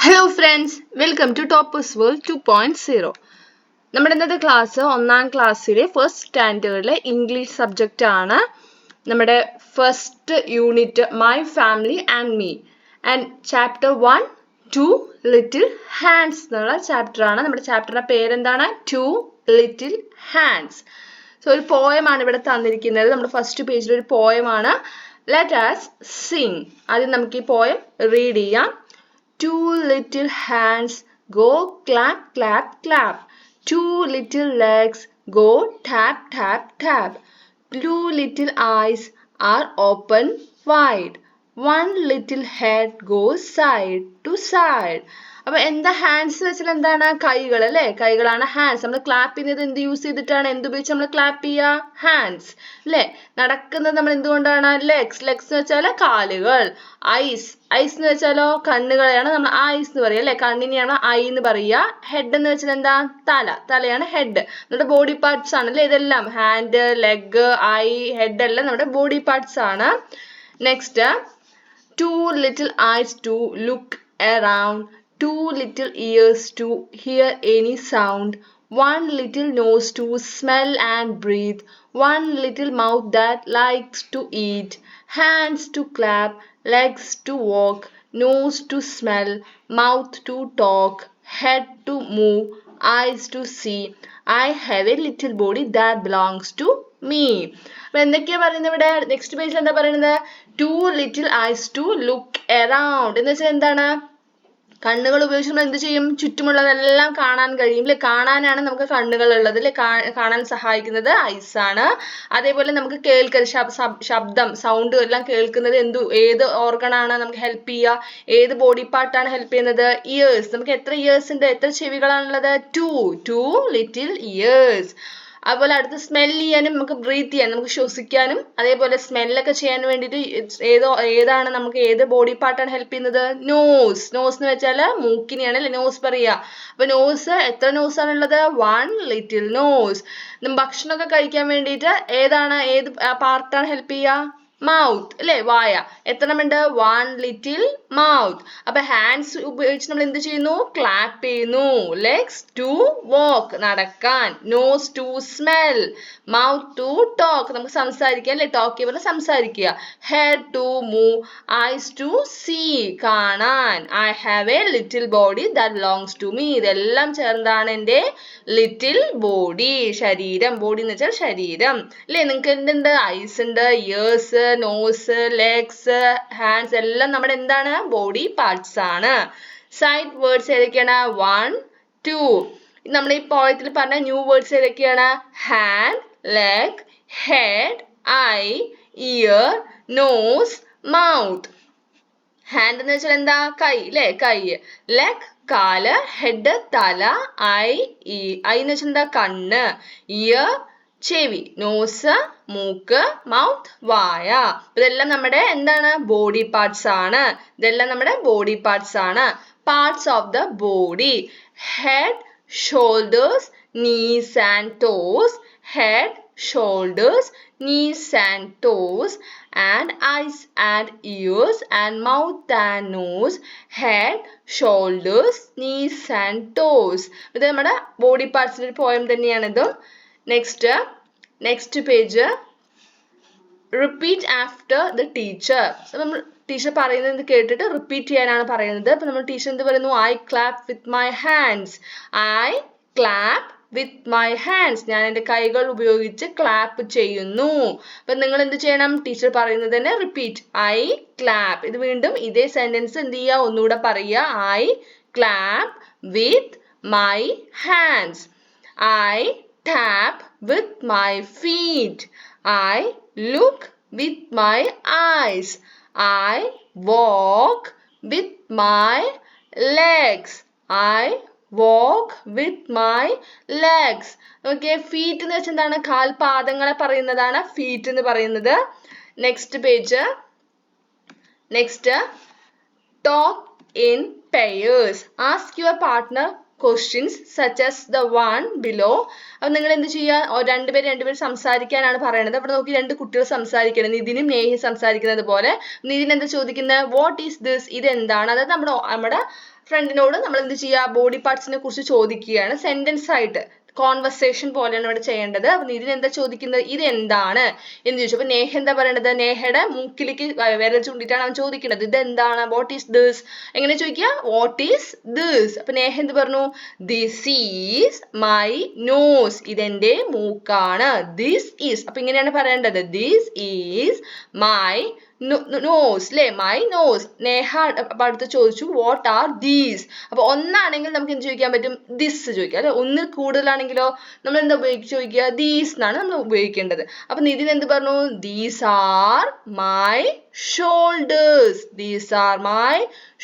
Hello friends, welcome to Toppers World 2.0. നമ്മുടെ ഇന്നത്തെ class ഒന്നാം ക്ലാസ്സിലെ ഫസ്റ്റ് സ്റ്റാൻഡേർഡിലെ ഇംഗ്ലീഷ് സബ്ജക്റ്റ് ആണ്. നമ്മുടെ first unit my family and me and chapter 1 two little hands എന്നുള്ള ചാപ്റ്റർ ആണ്. നമ്മുടെ ചാപ്റ്ററിന്റെ പേരെന്താണ്? To little hands. സോ ഒരു പോയമാണ് ഇവിടെ തന്നിരിക്കുന്നത്. നമ്മുടെ ഫസ്റ്റ് പേജിൽ ഒരു പോയമാണ്. Let us sing. ആദ്യം നമുക്ക് ഈ പോയം റീഡ് ചെയ്യാം. Two little hands go clap, clap, clap. Two little legs go tap, tap, tap. Two little eyes are open wide. One little head goes side to side. അപ്പോൾ എന്താ hands വെച്ചാൽ എന്താണ്? കൈകൾ അല്ലേ? കൈകളാണ് ഹാൻഡ്സ്. നമ്മൾ clap ചെയ്യുന്നത് എന്ത് യൂസ് ചെയ്തിട്ടാണ്? എന്തുപയോഗിച്ച് നമ്മൾ ക്ലാപ്പ് ചെയ്യുക? ഹാൻഡ്സ് അല്ലേ? നടക്കുന്നത് നമ്മൾ എന്തുകൊണ്ടാണ്? ലെഗ്സ്. ലെഗ്സ് എന്ന് വെച്ചാൽ കാലുകൾ. ഐസ്. ഐസ് എന്ന് വെച്ചാലോ കണ്ണുകളെയാണ് നമ്മൾ ഐസ് എന്ന് പറയുക അല്ലേ? കണ്ണിനെയാണ് ഐ എന്ന് പറയുക. ഹെഡ് എന്ന് വെച്ചാൽ എന്താ? തല. തലയാണ് ഹെഡ്. നമ്മുടെ ബോഡി പാർട്സ് ആണ് അല്ലേ ഇതെല്ലാം? ഹാൻഡ്, ലെഗ്, ഐ, ഹെഡ് എല്ലാം നമ്മുടെ ബോഡി പാർട്സ് ആണ്. Next, two little eyes to look around. Two little ears to hear any sound. One little nose to smell and breathe. One little mouth that likes to eat. Hands to clap, legs to walk, nose to smell, mouth to talk, head to move, eyes to see. I have a little body that belongs to me. അപ്പോൾ എന്തൊക്കെയാ പറയുന്നത് ഇവിടെ? Next പേജിൽ എന്താ പറയുന്നത്? Two little eyes to look around എന്ന് വെച്ചാൽ എന്താണ്? കണ്ണുകൾ ഉപയോഗിച്ച് നമ്മൾ എന്ത് ചെയ്യും? ചുറ്റുമുള്ളതെല്ലാം കാണാൻ കഴിയും അല്ലെ? കാണാനാണ് നമുക്ക് കണ്ണുകൾ ഉള്ളത് അല്ലെ? കാണാൻ സഹായിക്കുന്നത് ഐസ് ആണ്. അതേപോലെ നമുക്ക് ശബ്ദം, സൗണ്ട് എല്ലാം കേൾക്കുന്നത് ഏത് ഓർഗൺ ആണ് നമുക്ക് ഹെൽപ്പ് ചെയ്യുക? ഏത് ബോഡി പാർട്ടാണ് ഹെൽപ്പ് ചെയ്യുന്നത്? ഇയേഴ്സ്. നമുക്ക് എത്ര ഇയേഴ്സ് ഉണ്ട്? എത്ര ചെവികളാണുള്ളത്? To little years. അതുപോലെ അടുത്ത് സ്മെൽ ചെയ്യാനും നമുക്ക് ബ്രീത്ത് ചെയ്യാനും നമുക്ക് ശ്വസിക്കാനും അതേപോലെ സ്മെല്ലൊക്കെ ചെയ്യാൻ വേണ്ടിയിട്ട് ഏതാണ് നമുക്ക് ഏത് ബോഡി പാർട്ടാണ് ഹെൽപ്പ് ചെയ്യുന്നത്? നോസ്. നോസ് എന്ന് വെച്ചാൽ മൂക്കിനെയാണ് അല്ലെ നോസ് പറയുക. അപ്പൊ നോസ് എത്ര നോസ് ആണുള്ളത്? One little nose. ഭക്ഷണമൊക്കെ കഴിക്കാൻ വേണ്ടിയിട്ട് ഏത് പാർട്ടാണ് ഹെൽപ്പ് ചെയ്യുക? മൗത്ത് അല്ലെ? വായ. എത്രമുണ്ട്? One little mouth. അപ്പൊ ഹാൻഡ്സ് ഉപയോഗിച്ച് നമ്മൾ എന്ത് ചെയ്യുന്നു? ക്ലാപ്പ് ചെയ്യുന്നു. ലെഗ്സ് ടു വാക്ക് നടക്കാൻ, nose to smell, mouth to talk നമുക്ക് സംസാരിക്കുക അല്ലെ? ടോക്ക് ചെയ്യുമ്പോൾ സംസാരിക്കുക. Head to move, eyes to see കാണാൻ. I have a little body that belongs to me. ഇതെല്ലാം ചേർന്നതാണ് എൻ്റെ ലിറ്റിൽ ബോഡി. ശരീരം. ബോഡി എന്ന് വെച്ചാൽ ശരീരം അല്ലെ? നിങ്ങൾക്ക് എന്തുണ്ട്? ഐസ് ഉണ്ട്, ഇയേഴ്സ്, നോസ്, ലെഗ്സ്, ഹാൻഡ്സ് എല്ലാം നമ്മുടെ എന്താണ്? ബോഡി പാർട്സ് ആണ്. സൈറ്റ് വേർഡ്സ് ഏതൊക്കെയാണ്? 1, 2. നമ്മൾ ഈ പോയത്തിൽ പറഞ്ഞ ന്യൂ വേർഡ്സ് ഏതൊക്കെയാണ്? Hand, leg, head, eye, ear, nose, mouth. Hand എന്ന് വെച്ചാൽ എന്താ? കൈ അല്ലെ? കൈ. ലെഗ് കാല്, ഹെഡ് തല, ഐ എന്ന് വെച്ചാൽ എന്താ? കണ്ണ്. ഇയർ ചെവി, നോസ് മൂക്ക്, മൗത്ത് വായ. ഇതെല്ലാം നമ്മുടെ എന്താണ്? ബോഡി പാർട്സ് ആണ്. ഇതെല്ലാം നമ്മുടെ ബോഡി പാർട്സ് ആണ്. Parts of the body: head, shoulders, knees and toes. Head, shoulders, knees and toes, and eyes and ears, and mouth and nose. Head, shoulders, knees and toes. ഇത് നമ്മുടെ body പാർട്സിന്റെ ഒരു poem തന്നെയാണ് ഇതും. Next page. Repeat after the teacher. നമ്മൾ teacher പറയുന്നത് കേട്ടിട്ട് repeat ചെയ്യാനാണ് പറയുന്നത്. അപ്പൊ നമ്മൾ ടീച്ചർ എന്ത് പറയുന്നു? I clap with my hands. I clap with my hands. ഞാൻ എൻ്റെ കൈകൾ ഉപയോഗിച്ച് ക്ലാപ്പ് ചെയ്യുന്നു. അപ്പൊ നിങ്ങൾ എന്ത് ചെയ്യണം? ടീച്ചർ പറയുന്നത് തന്നെ റിപ്പീറ്റ്. I clap. ഇത് വീണ്ടും ഇതേ സെന്റൻസ് എന്ത് ചെയ്യുക? ഒന്നുകൂടെ പറയുക. I clap with my hands. I tap with my feet. I look with my ice. I walk with my legs. I walk with my legs. Okay, feet എന്ന് വെച്ചാൽ എന്താണ്? കാൽപാദങ്ങളെ പറയുന്നതാണ് feet എന്ന് പറയുന്നത്. Next page. Talk in pairs. Ask your partner questions such as the one below. അപ്പോൾ നിങ്ങൾ എന്ത് ചെയ്യുക? രണ്ടുപേരും സംസാരിക്കാനാണ് പറയുന്നത്. അപ്പോൾ നോക്കി രണ്ട് കുട്ടികൾ സംസാരിക്കണം. നിതിനും നേഹയും സംസാരിക്കുന്നത് പോലെ. നിതിൻ എന്താ ചോദിക്കുന്നത്? What is this? ഇതെന്താണ്? അതായത് നമ്മുടെ ഫ്രണ്ടിനോട് നമ്മൾ എന്ത് ചെയ്യുക, ബോഡി പാർട്സിനെ കുറിച്ച് ചോദിക്കുകയാണ് സെന്റൻസ് ആയിട്ട്. കോൺവെർസേഷൻ പോലെയാണ് ഇവിടെ ചെയ്യേണ്ടത്. അപ്പൊ നിതിൻ എന്താ ചോദിക്കുന്നത്, ഇത് എന്താണ് എന്ന് ചോദിച്ചു. അപ്പൊ നേഹ എന്താ പറയണത്, നേഹയുടെ മൂക്കിലേക്ക് വിരൽ ചൂണ്ടിട്ടാണ് അവൻ ചോദിക്കുന്നത്, ഇത് എന്താണ്, വാട്ട് ഈസ് ദിസ്, എങ്ങനെ ചോദിക്കുക, വാട്ട് ഈസ് ദിസ്. അപ്പൊ നേഹ എന്ത് പറഞ്ഞു, ദിസ് ഈസ് മൈ നോസ്, ഇതെന്റെ മൂക്കാണ്, ദിസ് ഈസ്. അപ്പൊ ഇങ്ങനെയാണ് പറയേണ്ടത്, ദിസ് ഈസ് മൈ നോസ് അല്ലേ, മൈ നോസ്. നേഹ അടുത്ത് ചോദിച്ചു വാട്ട് ആർ ദീസ്. അപ്പൊ ഒന്നാണെങ്കിൽ നമുക്ക് എന്ത് ചോദിക്കാൻ പറ്റും, ദിസ് ചോദിക്കാം അല്ലെ. ഒന്നിൽ കൂടുതലാണെങ്കിലോ നമ്മൾ എന്താ ചോദിക്കുക, ദീസ് എന്നാണ് നമ്മൾ ഉപയോഗിക്കേണ്ടത്. അപ്പൊ നിതിൻ എന്ത് പറഞ്ഞു, these are my shoulders, these are my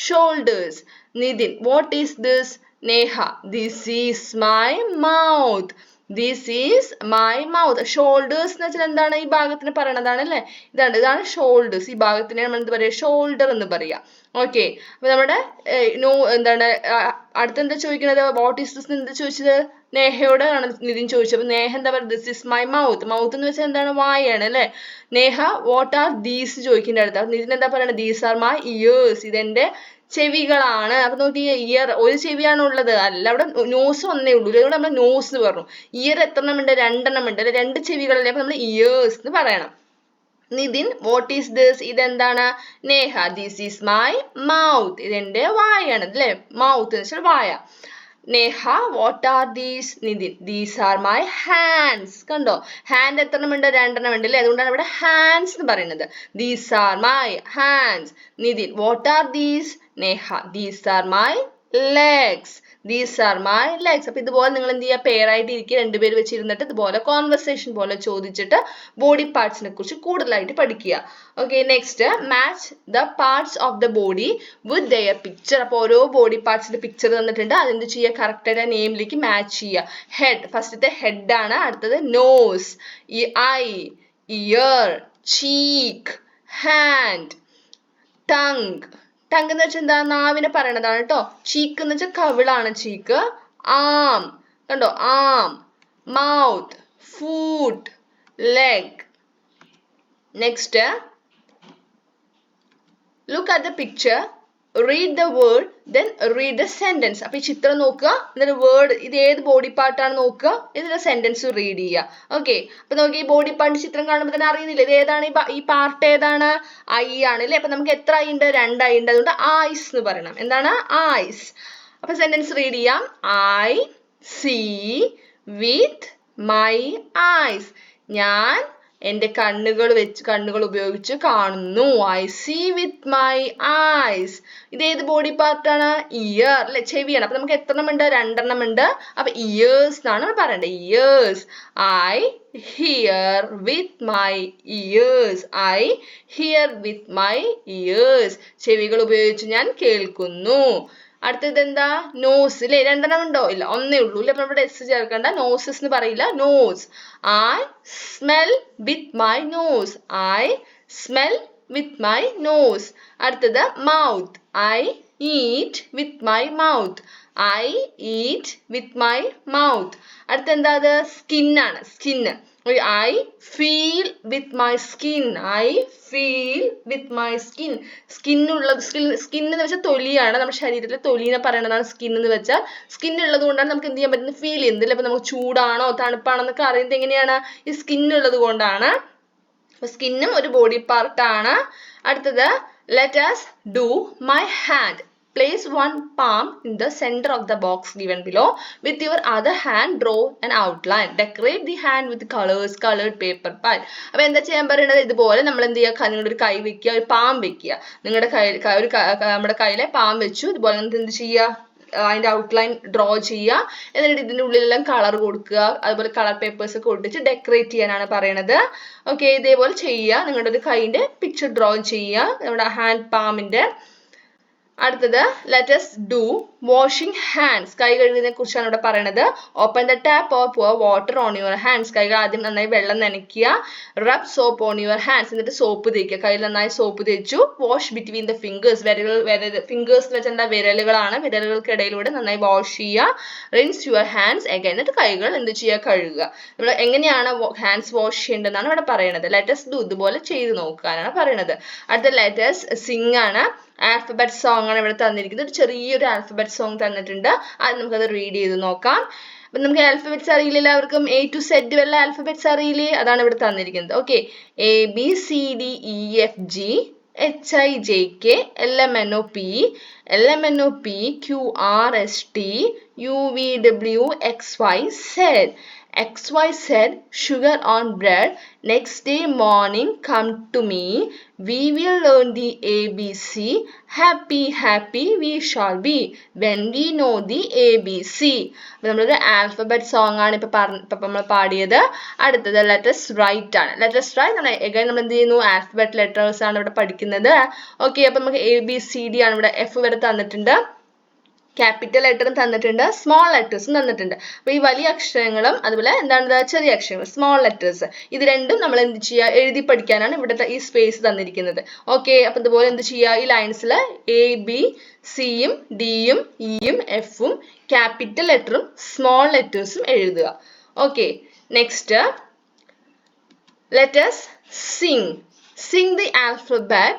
shoulders. Nithin, what is this. Neha, this is my mouth, this is my mouth. Shoulders എന്ന് വെച്ചാൽ എന്താണ്, ഈ ഭാഗത്തിന് പറയണതാണ് അല്ലെ, ഇതാണ് ഷോൾഡേഴ്സ്. ഈ ഭാഗത്തിന് നമ്മൾ എന്ത് പറയാ, ഷോൾഡർ എന്ന് പറയാ. ഓക്കെ, അപ്പൊ നമ്മുടെ എന്താണ് അടുത്തെന്താ ചോദിക്കുന്നത്, വാട്ട് ഈസ് ദിസ് എന്താ ചോദിച്ചത്, നേഹയോട് ആണ് നിതിൻ ചോദിച്ചത്. അപ്പൊ നേഹ എന്താ പറയുക, this is my mouth. Mouth എന്ന് വെച്ചാൽ എന്താണ്, വായാണ് അല്ലെ. നേഹ വാട്ട് ആർ ദീസ് ചോദിക്കേണ്ട അടുത്ത് നിതിൻ എന്താ പറയണത്, ദീസ് ആർ മൈ ഇയേഴ്സ്, ഇതെന്റെ ചെവികളാണ്. അപ്പൊ നോക്കി, ഇയർ ഒരു ചെവിയാണ് ഉള്ളത് അല്ല, അവിടെ നോസ് ഒന്നേ ഉള്ളൂ, ഇവിടെ നമ്മൾ നോസ് പറഞ്ഞു. ഇയർ എത്രണ്ണം ഉണ്ട്, 2 എണ്ണം ഉണ്ട് അല്ലെ, 2 ചെവികളല്ലേ, അപ്പൊ നമ്മൾ ഇയേഴ്സ് എന്ന് പറയണം. നിതിൻ, വാട്ട് ഈസ് ദിസ്, ഇതെന്താണ്. Neha, this is my mouth, ഇതെന്റെ വായാണ് അല്ലെ, മൗത്ത് എന്ന് വെച്ചാൽ വായ. Neha, what are these. Nithin, these are my hands. കണ്ടോ, ഹാൻഡ് എത്രണ്ണം ഉണ്ട്, 2 എണ്ണം ഉണ്ട് അല്ലെ, അതുകൊണ്ടാണ് ഇവിടെ ഹാൻഡ്സ് എന്ന് പറയുന്നത്. These are my hands. Nithin, what are these. Neha, these are my legs, these are my legs. അപ്പൊ ഇതുപോലെ നിങ്ങൾ എന്ത് ചെയ്യുക, പെയർ ആയിട്ട് ഇരിക്കുക, രണ്ടുപേര് വെച്ചിരുന്നിട്ട് ഇതുപോലെ കോൺവെർസേഷൻ പോലെ ചോദിച്ചിട്ട് ബോഡി പാർട്സിനെ കുറിച്ച് കൂടുതലായിട്ട് പഠിക്കുക. Okay, next, match the parts of the body with their picture. അപ്പൊ ഓരോ ബോഡി പാർട്സിന്റെ പിക്ചർ തന്നിട്ടുണ്ട്, അതെന്ത് ചെയ്യുക, കറക്റ്റ് ആയിട്ട് നെയിമിലേക്ക് മാച്ച് ചെയ്യുക. ഹെഡ്, ഫസ്റ്റത്തെ ഹെഡ് ആണ്, അടുത്തത് nose, eye, ear, cheek, hand, tongue. Tongue എന്ന് വെച്ചാൽ എന്താ, നാവിനെ പറയണതാണ് കേട്ടോ. ചീക്ക് എന്ന് വെച്ചാൽ കവിളാണ്, ചീക്ക്. ആം, കണ്ടോ, arm. Mouth, foot, leg. Next, look at the picture, read the word, then read the sentence. അപ്പൊ ഈ ചിത്രം നോക്കുക, എന്നിട്ട് വേർഡ്, ഇത് ഏത് ബോഡി പാർട്ടാണ് നോക്കുക, ഇതിന്റെ സെന്റൻസ് റീഡ് ചെയ്യുക. ഓക്കെ, അപ്പൊ നമുക്ക് ഈ ബോഡി പാർട്ട് ചിത്രം കാണുമ്പോൾ തന്നെ അറിയുന്നില്ല ഇത് ഏതാണ്, ഈ പാർട്ട് ഏതാണ്, ഐ ആണ് അല്ലേ. അപ്പൊ നമുക്ക് എത്ര ഐ ഉണ്ട്, 2 ഐ ഉണ്ട്, അതുകൊണ്ട് ഐസ് എന്ന് പറയണം. എന്താണ്, ഐസ്. അപ്പൊ സെന്റൻസ് റീഡ് ചെയ്യാം. I see with my eyes, ഞാൻ എന്റെ കണ്ണുകൾ ഉപയോഗിച്ച് കാണുന്നു. I see with my eyes. ഇത് ഏത് ബോഡി പാർട്ടാണ്, ഇയർ അല്ലെ, ചെവിയാണ്. അപ്പൊ നമുക്ക് എത്ര എണ്ണം ഉണ്ട്, 2 എണ്ണം ഉണ്ട്. അപ്പൊ ഇയേഴ്സ് എന്നാണ് പറയേണ്ടത്, ears. I hear with my ears, I hear with my ears. ചെവികൾ ഉപയോഗിച്ച് ഞാൻ കേൾക്കുന്നു. അടുത്തത് എന്താ, നോസ് അല്ലേ, 2 എണ്ണം ഉണ്ടോ, ഇല്ല, ഒന്നേ ഉള്ളൂ അല്ലെ. അപ്പൊ നമ്മുടെ എസ് ചേർക്കണ്ട, നോസസ് എന്ന് പറയില്ല, nose. I smell with my nose, I smell with my nose. അടുത്തത് mouth, I eat with my mouth, I eat with my mouth. അടുത്ത എന്താ, അത് സ്കിന്നാണ്, skin. I feel with my skin, I feel with my skin. Skin ഉള്ളത്, skin എന്ന് വെച്ചാൽ തൊലിയാണ്, നമ്മുടെ ശരീരത്തിലെ തൊലിനെ പറയുന്നതാണ് സ്കിൻ എന്ന് വെച്ചാൽ. സ്കിൻ ഉള്ളത് കൊണ്ടാണ് നമുക്ക് എന്ത് ചെയ്യാൻ പറ്റുന്നത്, ഫീൽ ചെയ്യുന്നത് അല്ലെ. അപ്പൊ നമുക്ക് ചൂടാണോ തണുപ്പാണോ എന്നൊക്കെ അറിയുന്നത് എങ്ങനെയാണ്, ഈ സ്കിൻ ഉള്ളത് കൊണ്ടാണ്. അപ്പൊ സ്കിന്നും ഒരു ബോഡി പാർട്ടാണ്. അടുത്തത്, let us do my hand. Place one palm in the center of the box given below. With your other hand, draw an outline. Decorate the hand with colors, colored paper pile. അപ്പോൾ എന്താ ചെയ്യാൻ പറയുന്നത്, ഇതുപോലെ നമ്മൾ എന്ത് ചെയ്യുക, നിങ്ങളുടെ ഒരു കൈ വെക്കുക, ഒരു പാം വെക്കുക. നിങ്ങളുടെ നമ്മുടെ കയ്യിലെ പാം വെച്ചു, ഇതുപോലെ എന്ത് ചെയ്യുക, അതിന്റെ ഔട്ട്ലൈൻ ഡ്രോ ചെയ്യുക. എന്നിട്ട് ഇതിൻ്റെ ഉള്ളിലെല്ലാം കളർ കൊടുക്കുക, അതുപോലെ കളർ പേപ്പേഴ്സ് ഒക്കെ ഒട്ടിച്ച് ഡെക്കറേറ്റ് ചെയ്യാനാണ് പറയണത്. ഓക്കെ, ഇതേപോലെ ചെയ്യുക. നിങ്ങളുടെ ഒരു കൈൻ്റെ പിക്ചർ ഡ്രോ ചെയ്യുക, നമ്മുടെ ഹാൻഡ് പാമിന്റെ. അടുത്തത്, let us do washing hands. കൈ കഴുകുന്നതിനെ കുറിച്ചാണ് ഇവിടെ പറയുന്നത്. Open the tap or pour water on your hands. കൈകൾ ആദ്യം നന്നായി വെള്ളം നനയ്ക്കുക. Rub soap on your hands. എന്നിട്ട് സോപ്പ് തേക്കുക, കയ്യിൽ നന്നായി സോപ്പ് തേച്ചു. Wash between the fingers. Fingers എന്ന് വെച്ചാൽ എന്താ, വിരലുകളാണ്, വിരലുകൾക്കിടയിലൂടെ നന്നായി വാഷ് ചെയ്യുക. Rinse your hands again. എന്നിട്ട് കൈകൾ എന്ത് ചെയ്യുക, കഴുകുക. നമ്മൾ എങ്ങനെയാണ് ഹാൻഡ്സ് വാഷ് ചെയ്യേണ്ടതെന്നാണ് ഇവിടെ പറയുന്നത്. Let us do, ഇതുപോലെ ചെയ്ത് നോക്കാനാണ് പറയുന്നത്. അടുത്ത let us sing ആണ്. ആൽഫബറ്റ് സോങ് ആണ് ഇവിടെ തന്നിരിക്കുന്നത്. ഒരു ചെറിയൊരു ആൽഫബറ്റ് സോങ് തന്നിട്ടുണ്ട്. അത് നമുക്കത് റീഡ് ചെയ്ത് നോക്കാം. അപ്പം നമുക്ക് ആൽഫബറ്റ്സ് അറിയില്ല എല്ലാവർക്കും. A to Z വല്ല ആൽഫബറ്റ്സ് അറിയില്ലേ? അതാണ് ഇവിടെ തന്നിരിക്കുന്നത്. Okay, ABCDEFG HIJK LMNOP LMNOP QRST UVWXYZ XYZ sugar on bread. Next day morning come to me. We will learn the ABC. Happy happy we shall be when we know the ABC. നമ്മളൊരു alphabet song ആണ് ഇപ്പൊ നമ്മൾ പാടിയത്. അടുത്തത് let's right ആണ്. Let's right again നമ്മൾ എന്ത് ചെയ്യുന്നു? ആൽഫബറ്റ് ലെറ്റേഴ്സ് ആണ് ഇവിടെ പഠിക്കുന്നത്. ഓക്കെ, അപ്പൊ നമുക്ക് ABCD ആണ് ഇവിടെ. F വരെ തന്നിട്ടുണ്ട്, ക്യാപിറ്റൽ ലെറ്ററും തന്നിട്ടുണ്ട്, സ്മോൾ ലെറ്റേഴ്സും തന്നിട്ടുണ്ട്. അപ്പൊ ഈ വലിയ അക്ഷരങ്ങളും അതുപോലെ എന്താണ് ചെറിയ അക്ഷരങ്ങൾ സ്മോൾ ലെറ്റേഴ്സ്, ഇത് രണ്ടും നമ്മൾ എന്ത് ചെയ്യുക? എഴുതി പഠിക്കാനാണ് ഇവിടുത്തെ ഈ സ്പേസ് തന്നിരിക്കുന്നത്. ഓക്കെ, അപ്പൊ ഇതുപോലെ എന്ത് ചെയ്യുക? ഈ ലൈൻസിൽ ABCയും Dയും Eയും Fഉം ക്യാപിറ്റൽ ലെറ്ററും സ്മോൾ ലെറ്റേഴ്സും എഴുതുക. Okay, next let's sing the alphabet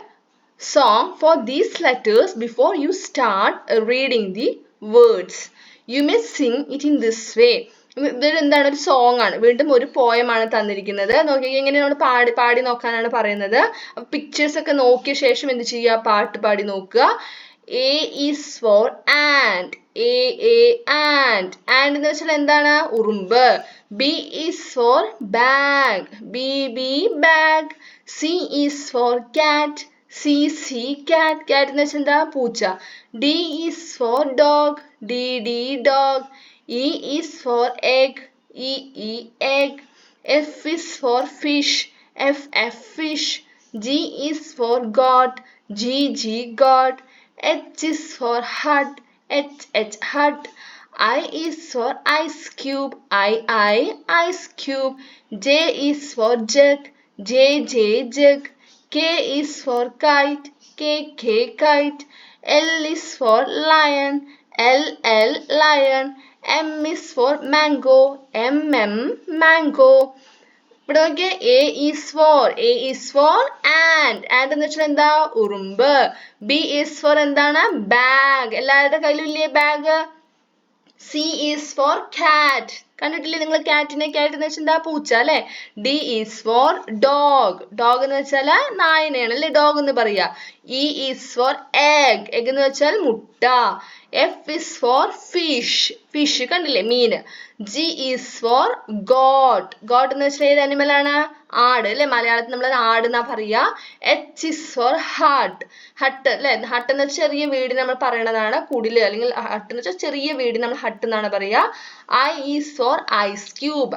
song for these letters before you start reading the words. You may sing it in this way. ഇതൊരു എന്താണ്? ഒരു സോങ് ആണ്. വീണ്ടും ഒരു പോയമാണ് തന്നിരിക്കുന്നത്. നോക്കി എങ്ങനെ നമ്മൾ പാടി നോക്കാനാണ് പറയുന്നത്. അപ്പൊ പിക്ചേഴ്സ് ഒക്കെ നോക്കിയ ശേഷം എന്ത് ചെയ്യുക? പാട്ട് പാടി നോക്കുക. A is for ant. ant എന്ന് വെച്ചാൽ എന്താണ്? ഉറുമ്പ്. B is for bag. bag. C is for cat. C cat. cat എന്ന് വെച്ചാൽ എന്താ? പൂച്ച. D is for dog. D dog. E is for egg. E egg. F is for fish. F fish. G is for goat. G goat. H is for hut. H hut. I is for ice cube. I ice cube. J is for jug. J jug. K is for kite. K kite. L is for lion. L lion. M is for mango. M mango. ഇവിടെ നോക്കിയേ, A is for ant. ant എന്ന് വെച്ചാൽ എന്താ? ഉറുമ്പ്. B is for എന്താണ്? Bag. എല്ലാവരുടെ കയ്യിലും ഇല്ലേ bag? C is for cat. കണ്ടിട്ടില്ലേ നിങ്ങൾ കാറ്റിനെ? കാറ്റ് എന്ന് വെച്ചാൽ എന്താ? പൂച്ച അല്ലെ? D is for dog. dog എന്ന് വെച്ചാൽ നായനെയാണ് അല്ലെ ഡോഗ് എന്ന് പറയാ. E is for egg. egg എന്ന് വെച്ചാൽ മുട്ട. F is for fish. കണ്ടില്ലേ? മീൻ. G is for goat. എന്ന് വെച്ചാൽ ഏത് അനിമൽ ആണ്? ആട് അല്ലെ? മലയാളത്തിൽ നമ്മൾ ആട് എന്നാ പറയാ. H is for hut. അല്ലെ? ഹട്ട് എന്ന് വെച്ചാൽ ചെറിയ വീട് നമ്മൾ പറയണതാണ്. കുടില് അല്ലെങ്കിൽ ഹട്ട് എന്ന് വെച്ചാൽ ചെറിയ വീട് നമ്മൾ ഹട്ട് എന്നാണ് പറയാ. I is for ice cube.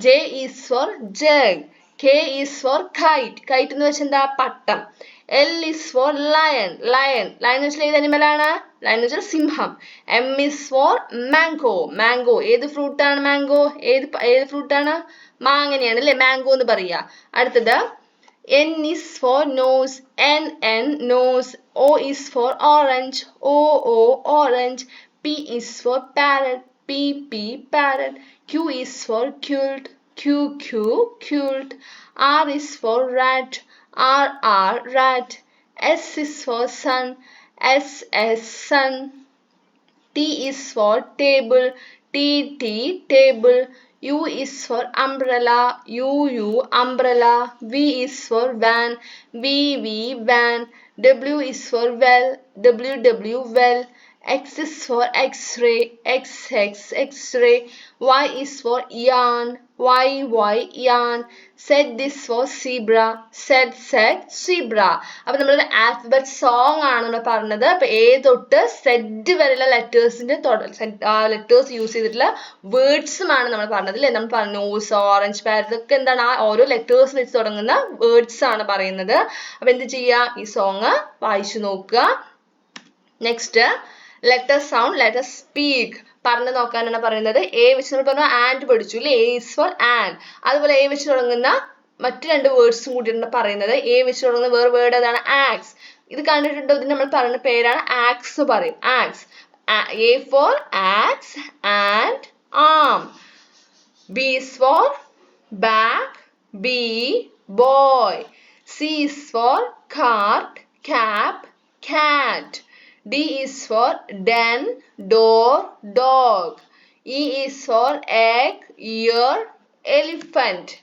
J is for jug. K is for kite. എന്ന് വെച്ചാൽ എന്താ? പട്ടം. L is for lion. എന്ന് വെച്ചാൽ ഏത് അനിമൽ ആണ്? lion എന്ന് വെച്ചാൽ സിംഹം. M is for mango. ഏത് ഫ്രൂട്ട് ആണ് മാംഗോ? ഏത് ഫ്രൂട്ട് ആണ്? മാങ്ങനെയാണ് അല്ലെ മാംഗോ എന്ന് പറയാ. അടുത്തത് N is for nose. N nose. O is for orange. O orange. P is for parrot. P parrot. Q is for quilt. Q quilt. R is for rat. R rat. S is for sun. S sun. T is for table. T table. U is for umbrella. U umbrella. V is for van. V van. W is for well. W well. X is for x-ray. X x-ray. Y is for yarn. Y yarn. Z is for zebra. Z zebra. അപ്പൊ നമ്മളൊരു alphabet song ആണ് നമ്മൾ പറഞ്ഞത്. അപ്പൊ A തൊട്ട് Z വരെയുള്ള ലെറ്റേഴ്സിന്റെ letters use ചെയ്തിട്ടുള്ള വേർഡ്സുമാണ് നമ്മൾ പറഞ്ഞത് അല്ലെ? നമ്മൾ പറഞ്ഞു നോസ്, ഓറഞ്ച്, പാരറ്റ് ഒക്കെ എന്താണ്? ആ ഓരോ ലെറ്റേഴ്സ് വെച്ച് തുടങ്ങുന്ന വേർഡ്സ് ആണ് പറയുന്നത്. അപ്പൊ എന്ത് ചെയ്യുക? ഈ സോങ് വായിച്ചു നോക്കുക. Next let us sound, let us speak. പറഞ്ഞു നോക്കാനാണ് പറയുന്നത്. A വെച്ച് നമ്മൾ പറഞ്ഞു ആൻഡ് പഠിച്ചു അല്ലേ? A is for ant. അതുപോലെ A വെച്ച് തുടങ്ങുന്ന മറ്റു രണ്ട് വേർഡ്സും കൂടിയാണ് പറയുന്നത്. A വെച്ച് തുടങ്ങുന്ന വേറെ വേർഡ് ഏതാണ്? ആക്സ്. ഇത് കണ്ടിട്ടുണ്ടോ? ഇത് നമ്മൾ പറയുന്ന പേരാണ് ആക്സ് എന്ന് പറയും. Ax. A for axe and arm. B is for bag. B boy. C is for cart. cap, cat. D is for den, door, dog. E is for egg, ear, elephant.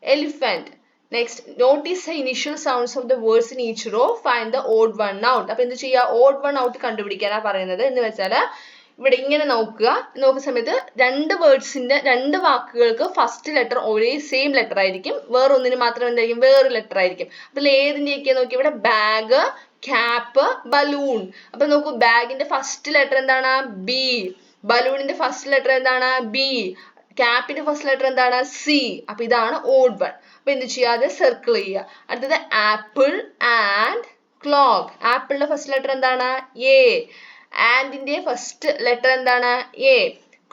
Elephant. Next, notice the initial sounds of the words in each row. Find the odd one out. അപ്പോൾ എന്ത് ചെയ്യുക? odd one out കണ്ടുപിടിക്കാനാണ് പറയുന്നത്. എന്ന് വെച്ചാൽ ഇവിടെ ഇങ്ങനെ നോക്കുന്ന സമയത്ത് രണ്ട് വാക്കുകൾക്ക് ഫസ്റ്റ് ലെറ്റർ ഒരേ സെയിം ലെറ്റർ ആയിരിക്കും, വേറൊന്നിന് മാത്രം എന്തായിരിക്കും, വേറൊരു ലെറ്റർ ആയിരിക്കും. അതിൽ ഏതിൻ്റെയൊക്കെ നോക്കി, ഇവിടെ ബാഗ്, ക്യാപ്പ്, ബലൂൺ. അപ്പൊ നോക്കൂ, ബാഗിന്റെ ഫസ്റ്റ് ലെറ്റർ എന്താണ്? ബി. ബലൂണിന്റെ ഫസ്റ്റ് ലെറ്റർ എന്താണ്? ബി. ക്യാപ്പിന്റെ ഫസ്റ്റ് ലെറ്റർ എന്താണ്? സി. അപ്പൊ ഇതാണ് ഓഡ് വൺ. അപ്പൊ എന്ത് ചെയ്യാതെ സർക്കിൾ ചെയ്യുക. അടുത്തത് ആപ്പിൾ ആൻഡ് ക്ലോക്ക്. ആപ്പിളിന്റെ ഫസ്റ്റ് ലെറ്റർ എന്താണ്? എ. ആൻഡിന്റെ ഫസ്റ്റ് ലെറ്റർ എന്താണ്? എ.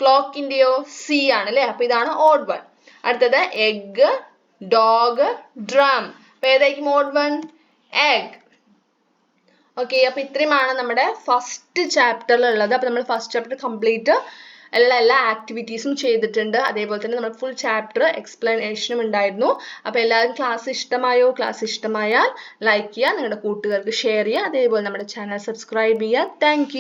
ക്ലോക്കിന്റെയോ? സി ആണ് അല്ലെ. അപ്പൊ ഇതാണ് ഓഡ് വൺ. അടുത്തത് എഗ്, ഡോഗ്, ഡ്രം. അപ്പൊ ഏതായിരിക്കും ഓഡ് വൺ? എഗ്. ഓക്കെ, അപ്പൊ ഇത്രയുമാണ് നമ്മുടെ ഫസ്റ്റ് ചാപ്റ്ററിലുള്ളത്. അപ്പൊ നമ്മൾ ഫസ്റ്റ് ചാപ്റ്റർ കംപ്ലീറ്റ് എല്ലാ ആക്ടിവിറ്റീസും ചെയ്തിട്ടുണ്ട്. അതേപോലെ തന്നെ നമ്മൾ ഫുൾ ചാപ്റ്റർ എക്സ്പ്ലനേഷനും ഉണ്ടായിരുന്നു. അപ്പോൾ എല്ലാവരും ക്ലാസ് ഇഷ്ടമായോ? ക്ലാസ് ഇഷ്ടമായാൽ ലൈക്ക് ചെയ്യുക, നിങ്ങളുടെ കൂട്ടുകാർക്ക് ഷെയർ ചെയ്യുക, അതേപോലെ നമ്മുടെ ചാനൽ സബ്സ്ക്രൈബ് ചെയ്യുക. താങ്ക്